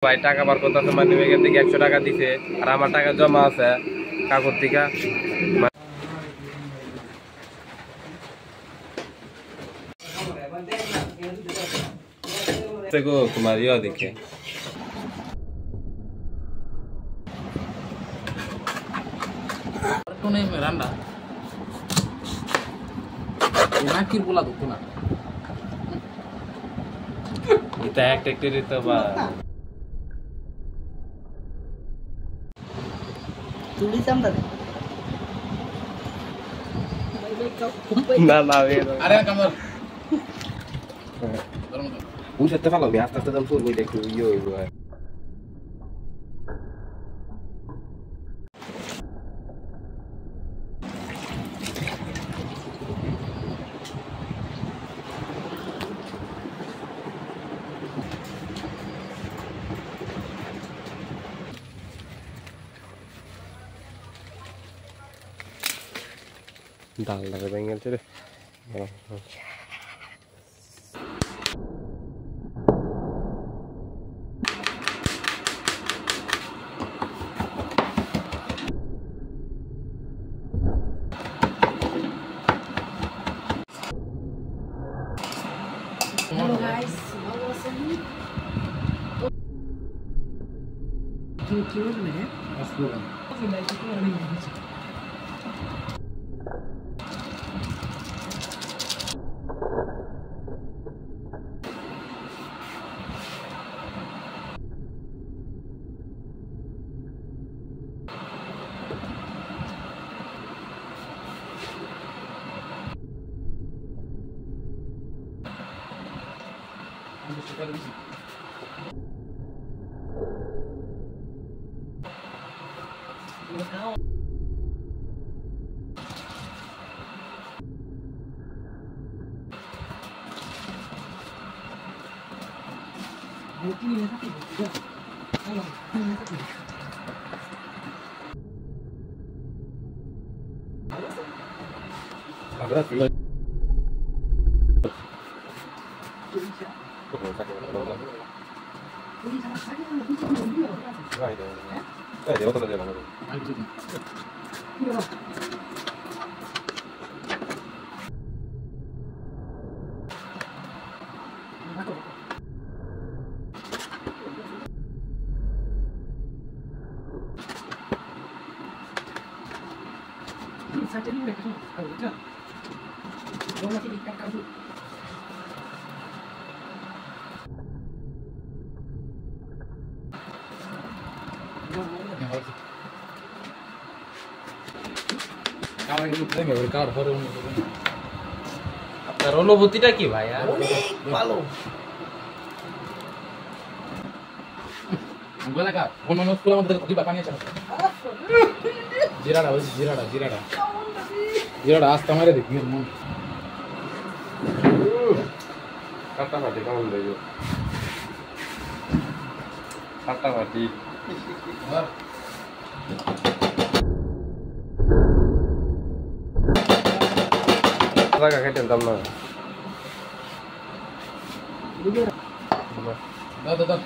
ভাই টাকা বার করতেছে মানে এখান থেকে 100 টাকা দিছে আর আমার টাকা জমা আছে কাকুর থেকে তোমার ইয়ে দেখে রান্না নাকির বলা ধরতো না এটা একটা তো বা তুলি চামড়া না না আরে কামর বুঝতে পারলাম আস্তে আস্তে দাম শুরু একটু ইয়ে হইব ডাল লাগে বেঙ্গল চলে Hello guys, how was it? Cute man. আসলে আপনার অনুভূতিটা কি ভাই ভালো জিরাটা আস্তে মারে দেখি কাটাকাটি কেমন লাগবে কাটাকাটি টাকা খেতেন দাম না দাও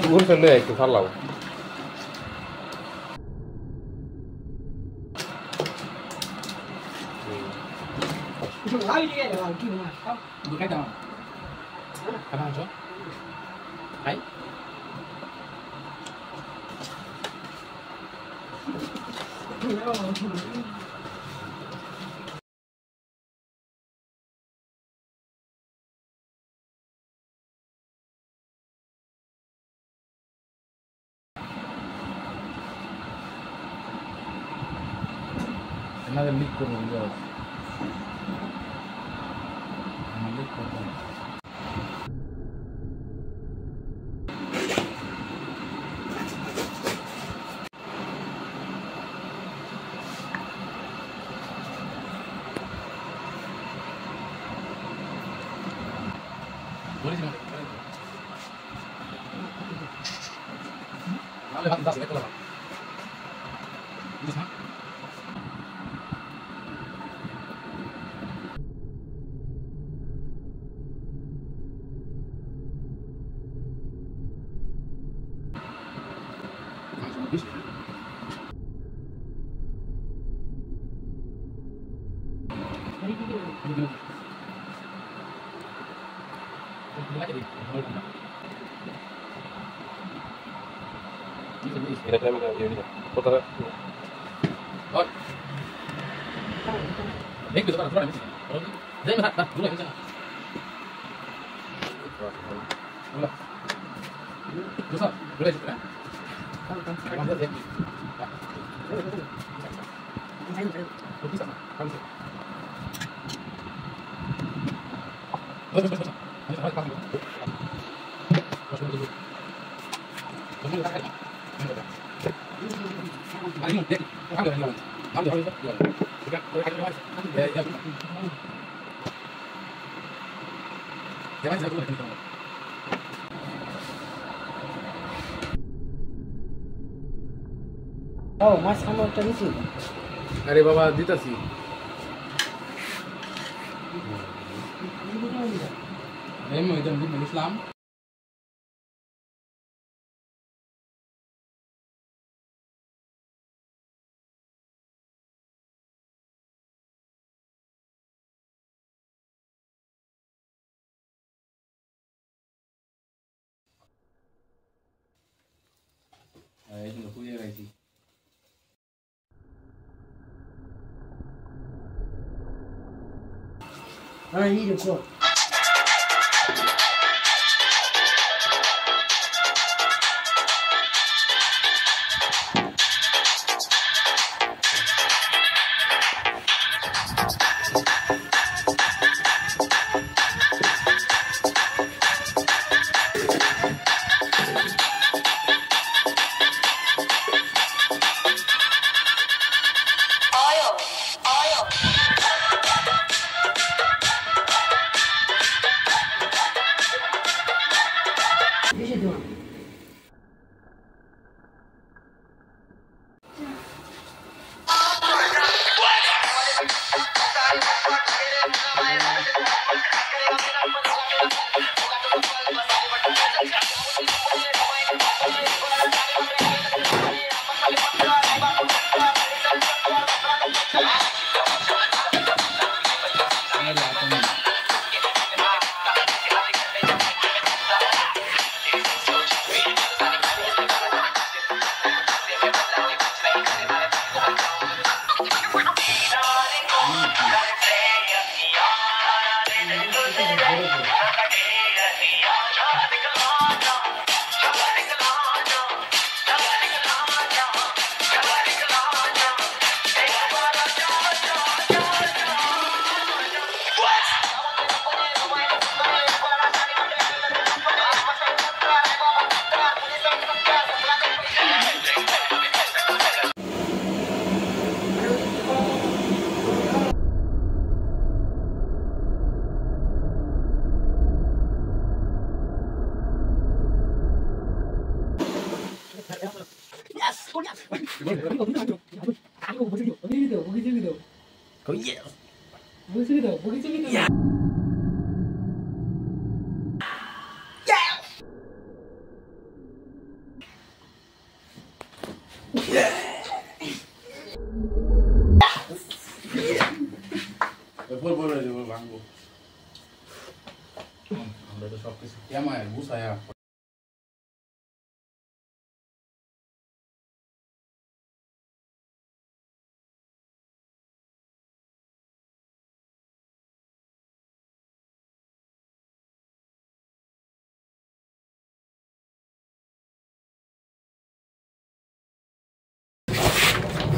ভুল ফেললে একটু ফালাও Another leak করবো leak করবো বলেছি তাহলে ভাত দাস দেখো বুঝছ না এটা আমি দিয়ে দিই কোথায় और देख भी तो थोड़ा मिस दे में हाथ दूर है चला बोला दूसरा दूर है चला हम देख रोटी सा हम से बस बस बस हम हाथ काम बस बस तुम लोग क्या Ayo, dek. Ambil. Jangan jago lagi kamu. Oh, mas kamu tadi sih. अरे बाबा दितासी मैं इधर दिन इस्लाम itu aku ya guys Ah, ini juga.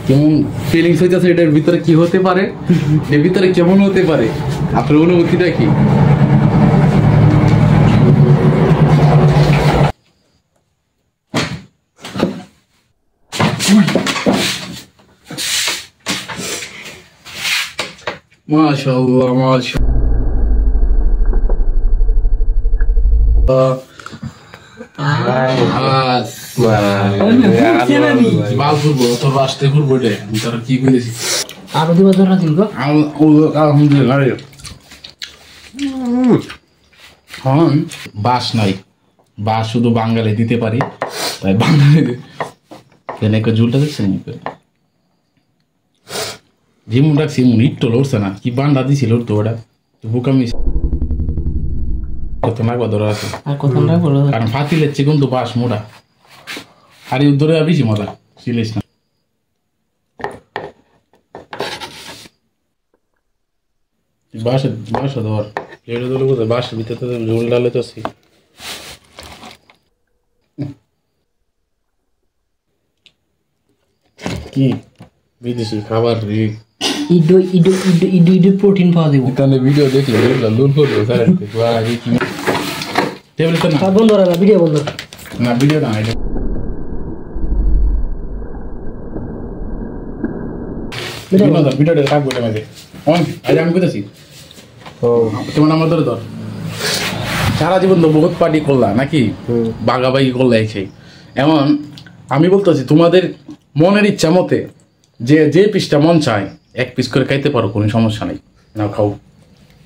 কেমন ফিলিংস হইতাছে এটার ভিতরে কি হতে পারে এর ভিতরে কেমন হতে পারে আপনার অনুভূতিটা কি মাশাআল্লাহ মাশাআল্লাহ বাল ফুরবো তোর আসতে ফুরবো রে তোর কি করেছি আরো দিব ধরা দিন গো আলহামদুলিল্লাহ হ্যাঁ বাস নাই বাস শুধু বাঙালি দিতে পারি তাই বাঙালি কেন একটা ঝুলটা দেখছেন যেমন রাখছি এমন ইট্টো লড়ছে না কি বান্ডা দিছিল তো ওটা তো বুকামি কত না ধরা আছে আর কথা না বলো কারণ ফাতিলের চেয়ে কিন্তু বাস মোটা আর ধরে বেশি মজা সিলিস না বাসে ধর যেটা ধরে বোঝা বাসের ভিতরে ঝোল ডালে তো কি বিদেশি খাবার রে ইডো প্রোটিন পাওয়া যাবে এখানে ভিডিও দেখলে লোন করবো স্যার আগে কি টেবিল তো না বন্ধ করা ভিডিও বন্ধ না ভিডিও না এটা ভিডিওটা থাকবো এটা মাঝে অন আজ আমি কোথাছি তোমার নাম্বার ধরে ধর সারা জীবন তো বহুত পার্টি করলা নাকি বাগাবাগি করলে সেই এমন আমি বলতেছি তোমাদের মনের ইচ্ছা মতে যে পিসটা মন চায় এক পিস করে খাইতে পারো কোনো সমস্যা নেই না খাও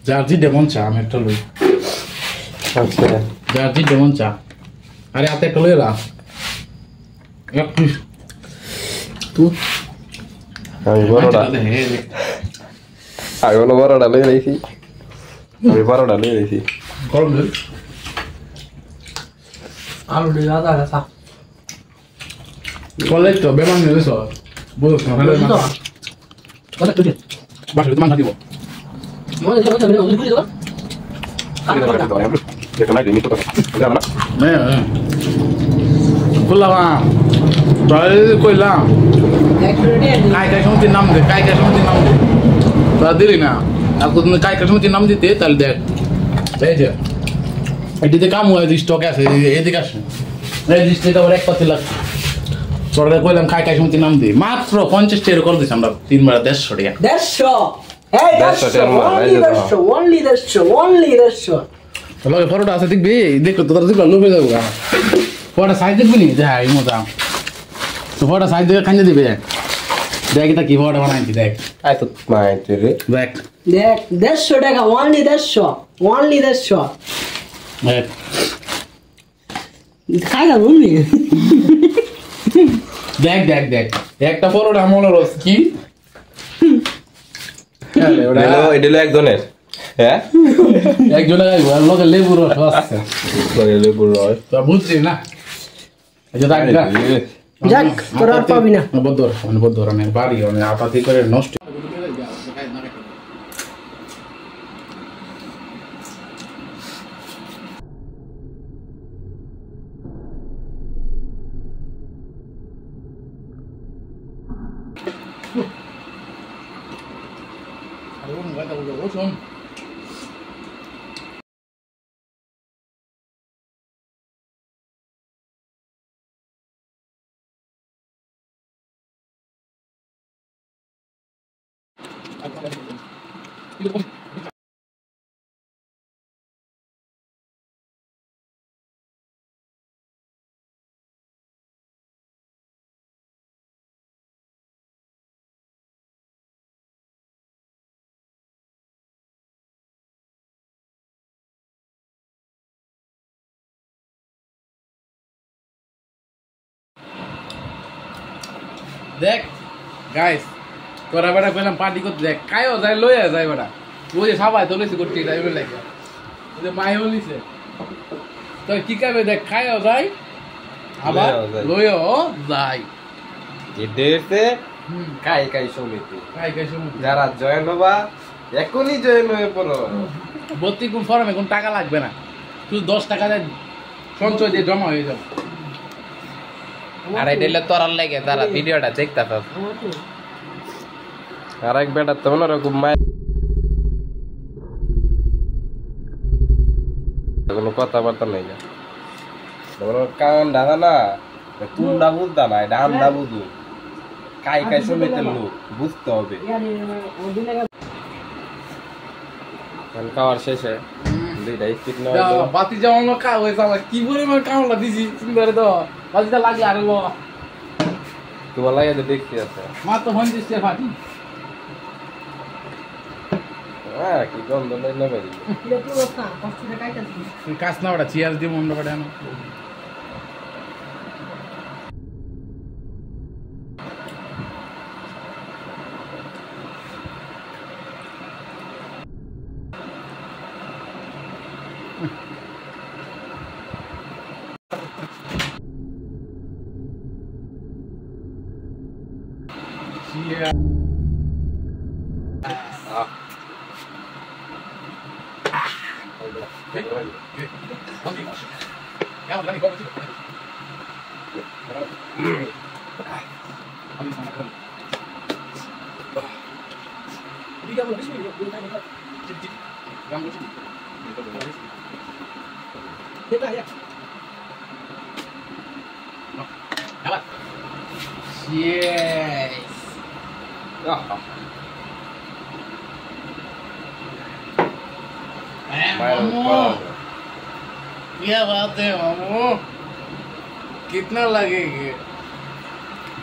যার যেটা মন চা আমি একটা লই যার যেটা মন চা আরে হাতে একটা লই এলা এক পিস তুই আমি বড়টা লই রাইছি আমি বড়টা লই রাইছি গরম দিন আলু দিয়ে আদা গাছা কলেজ তো বেমান নিলে সব বুঝছ না কথা তুই বাসে তোমার দিব মনে হচ্ছে কথা বলে ওই করে দাও করলাম কইলাম কাইকা সমিতির নাম দে কাইকা সমিতির নাম দে তা দিলি না আর তুমি কাইকা সমিতির নাম দিতে তাহলে দেখ এই যে এটিতে কাম হয় স্টক আছে এদিকে আসুন এই লিস্টে আবার এক পাতি লাখ সরকার কইলাম কাইকা সমিতির নাম দিই মাত্র 50 টাকা করে দিছি আমরা 3 বার 150 টাকা 150 এই 150 only 150 লগে ফটোটা আছে দেখবি দেখো তোরা দেখলা লোভে যাবো গা ফটো সাইজ দেখবি নি যা এই মতো তো ফটো সাইজ দেখে খাইয়ে দিবে দেখ এটা কি ফটো বানাইছি দেখ আই তো মাইতে রে দেখ দেখ 150 টাকা only 150 দেখ খাই না বলবি দেখ দেখ দেখ একটা ফটোটা আমলের রস কি এটা একজনের হ্যাঁ একজনের লগে লেবুর রস আছে লেবুর রস তো বুঝছি না এই যে দেখ যাক তোরা আর পাবি না বদ্ধ রানে বাড়ি অনেক আপাতি করে নষ্ট দেখ গাইস তোরা বেটা কইলাম পার্টি করতে দেখ কায়ও যায় লইয়া যায় বেটা ওই যে সবাই তো লইছে করতে যাইবে লাগে ওই যে মাই হলিছে তো কি কাবে দেখ কায়ও যায় আবার লইও যায় এদেরতে কাই কাই সমিতি কাই কাই সমিতি যারা জয়েন হবা এখনই জয়েন হয়ে পড়ো ভর্তি কোন ফর্মে কোন টাকা লাগবে না শুধু 10 টাকা দেন সঞ্চয় দিয়ে জমা হয়ে যাবে আর এই দিলে তোরার লাগে তারা ভিডিওটা দেখতাছ আর এক বেটা তো মনে রকম মায়ের কোনো কথাবার্তা নেই না কান দাদা না তুমরা বুঝতা না এটা আমরা বুঝু কাই কাই সমিতির লোক বুঝতে হবে খাওয়ার শেষে দুইটা স্টিক না বাতি যেমন খাওয়া হয়েছে আমার কি পরিমাণ কামলা দিছি সুন্দর তো বাতিটা লাগে আর তোমার লাগে তো দেখতে আছে মাত্র 50 টাকা ফাটি হ্যাঁ কি গন্ধ নাই না ভাই এটা পুরো না কষ্ট করে কাটাছি তুই কাজ না ওটা চেয়ার দিয়ে মন্ড করে আনো Yeah. Yes. मामू क्या बात है मामू कितना लगेगी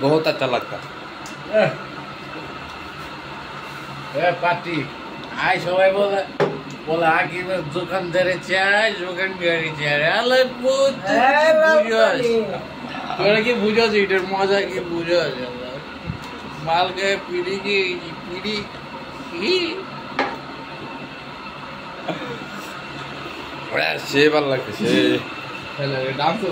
बहुत अच्छा लगता পার্টি আই সবাই বলে বলে আকিবের দোকানদারে চাই দোকানদারি চাই আলে বুঝাস তোরা কি বুঝাস এটার মজা কি বুঝাস মাল গায়ে পিড়ি কি পিড়ি কি সে ভালো লাগছে dance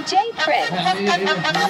DJ Prince.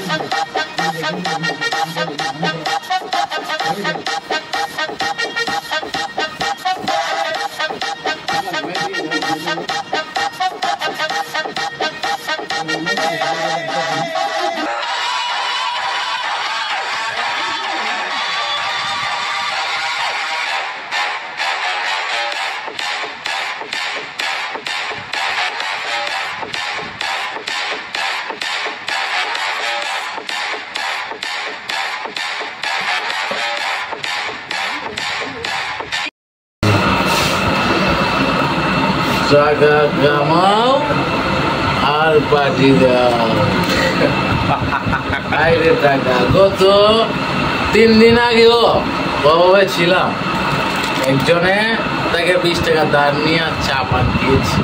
Jaga Gamal আমার পার্টি দাও আইরে টাকা গত 3 দিন আগেও বাবা ছিলাম একজনে তাকে 20 টাকা ধার নিয়ে চা পান দিয়েছি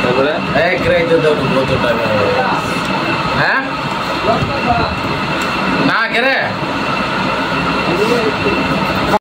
তারপরে এক রাইতে দেখো কত টাকা হ্যাঁ না কেরে